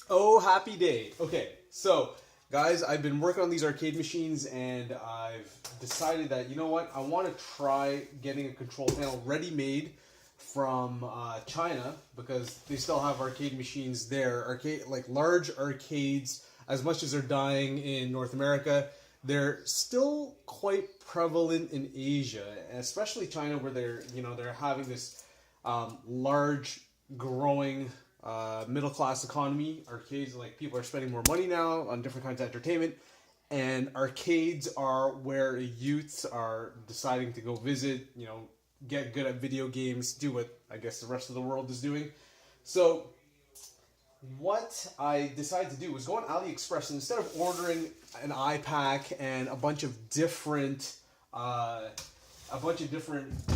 Oh, happy day. Okay, so guys, I've been working on these arcade machines and I've decided that, you know what, I want to try getting a control panel ready-made from China because they still have arcade machines there. Like large arcades, as much as they're dying in North America, they're still quite prevalent in Asia, especially China, where they're having this large growing middle class economy. Arcades, like, people are spending more money now on different kinds of entertainment, and arcades are where youths are deciding to go visit. Get good at video games, do what I guess the rest of the world is doing. So what I decided to do was go on AliExpress, and instead of ordering an iPack and a bunch of different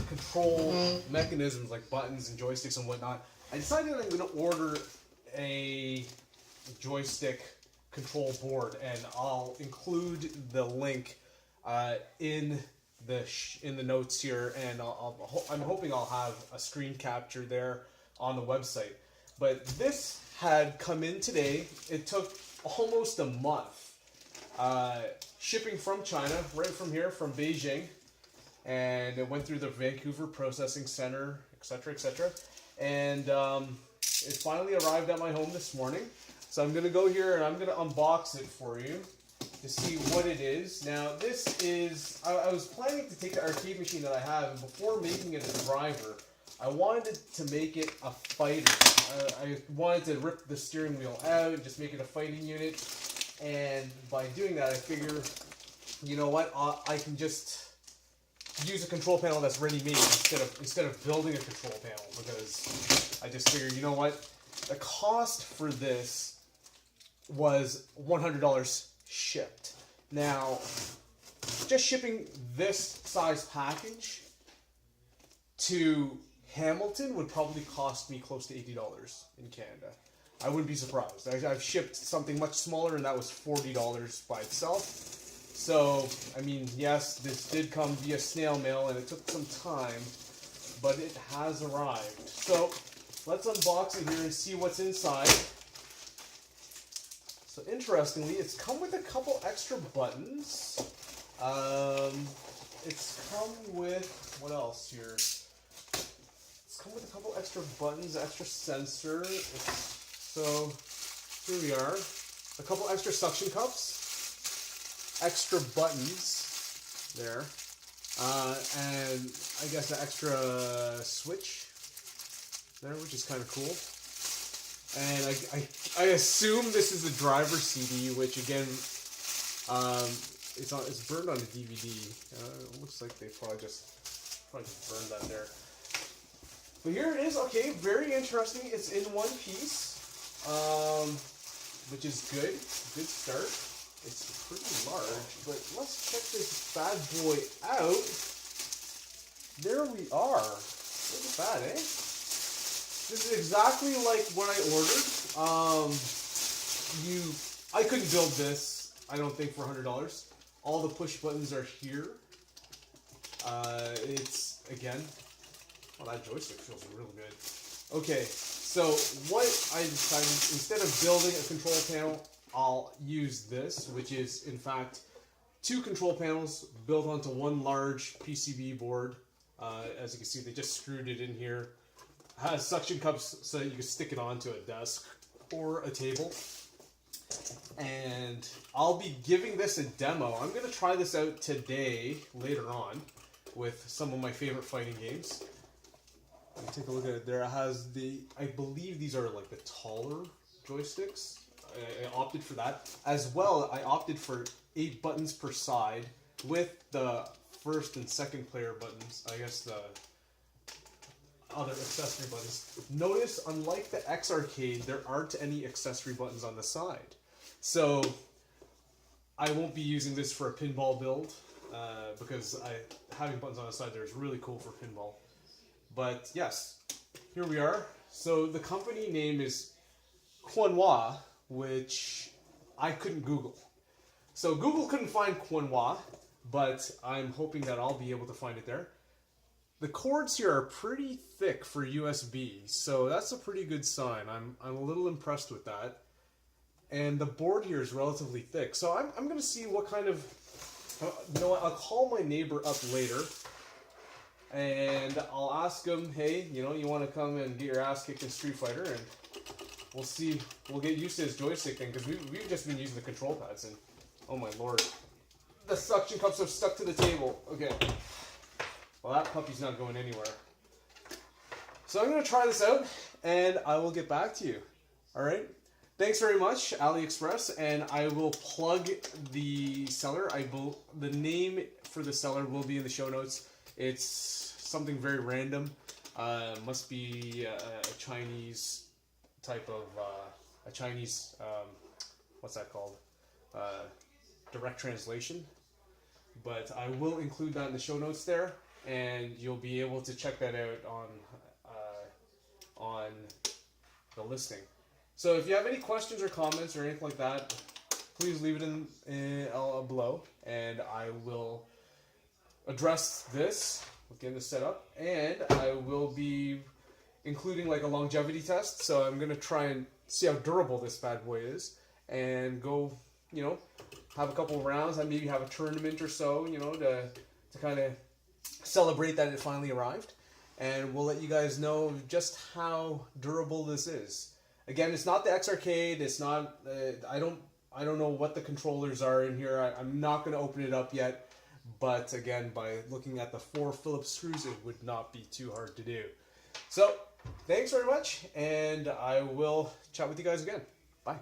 control mechanisms like buttons and joysticks and whatnot, I decided that I'm going to order a joystick control board, and I'll include the link in the notes here, and I'm hoping I'll have a screen capture there on the website. But this had come in today. It took almost a month shipping from China, right from here, from Beijing, and it went through the Vancouver Processing Center, etc., etc. And it finally arrived at my home this morning. So I'm going to go here and I'm going to unbox it for you to see what it is. Now, this is... I was planning to take the arcade machine that I have, and before making it a driver, I wanted to make it a fighter. I wanted to rip the steering wheel out and just make it a fighting unit. And by doing that, I figure, you know what, I can just use a control panel that's ready-made instead of building a control panel, because I just figured, you know what, the cost for this was $100 shipped. Now, just shipping this size package to Hamilton would probably cost me close to $80 in Canada. I wouldn't be surprised. I've shipped something much smaller, and that was $40 by itself. So, I mean, yes, this did come via snail mail, and it took some time, but it has arrived. So, let's unbox it here and see what's inside. So, interestingly, it's come with a couple extra buttons. It's come with, what else here? It's come with a couple extra buttons, extra sensor. So, here we are. A couple extra suction cups. Extra buttons there, and I guess an extra switch there, which is kind of cool. And I assume this is the driver CD, which again, it's burned on a DVD. It looks like they probably just burned that there. But here it is. Okay, very interesting. It's in one piece, which is good. Good start. It's pretty large, but let's check this bad boy out. There we are. Look at that, eh? This is exactly like what I ordered. I couldn't build this, I don't think, for $100. All the push buttons are here. It's, again, that joystick feels real good. Okay, so what I decided, instead of building a control panel, I'll use this, which is, in fact, two control panels built onto one large PCB board. As you can see, they just screwed it in here. It has suction cups so that you can stick it onto a desk or a table. And I'll be giving this a demo. I'm going to try this out today, later on, with some of my favorite fighting games. Let me take a look at it there. It has I believe these are like the taller joysticks. I opted for that. As well, I opted for 8 buttons per side with the first and second player buttons. I guess the other accessory buttons. Notice, unlike the X Arcade, there aren't any accessory buttons on the side. So, I won't be using this for a pinball build, because having buttons on the side there is really cool for pinball. But yes, here we are. So, the company name is Quanhua, which I couldn't Google. So Google couldn't find Quanhua, but I'm hoping that I'll be able to find it there. The cords here are pretty thick for USB, so that's a pretty good sign. I'm a little impressed with that. and the board here is relatively thick. So I'm going to see what kind of, you know what, I'll call my neighbor up later, and I'll ask him, hey, you know, you want to come and get your ass kicked in Street Fighter, and we'll see, we'll get used to his joystick thing, because we've just been using the control pads, and oh my lord, the suction cups are stuck to the table. Okay, well that puppy's not going anywhere. So I'm going to try this out, and I will get back to you. Alright? Thanks very much, AliExpress, and I will plug the seller. The name for the seller will be in the show notes. It's something very random. Must be a Chinese type of, a Chinese, what's that called? Direct translation. But I will include that in the show notes there, and you'll be able to check that out on the listing. So if you have any questions or comments or anything like that, please leave it in below, and I will address this, getting this set up, and I will be including like a longevity test. So I'm gonna try and see how durable this bad boy is, and go, you know, have a couple of rounds. I maybe have a tournament or so, you know, to kind of celebrate that it finally arrived, and we'll let you guys know just how durable this is. Again, it's not the X Arcade. It's not. I don't know what the controllers are in here. I'm not going to open it up yet. But again, by looking at the 4 Phillips screws, it would not be too hard to do. So, thanks very much, and I will chat with you guys again. Bye.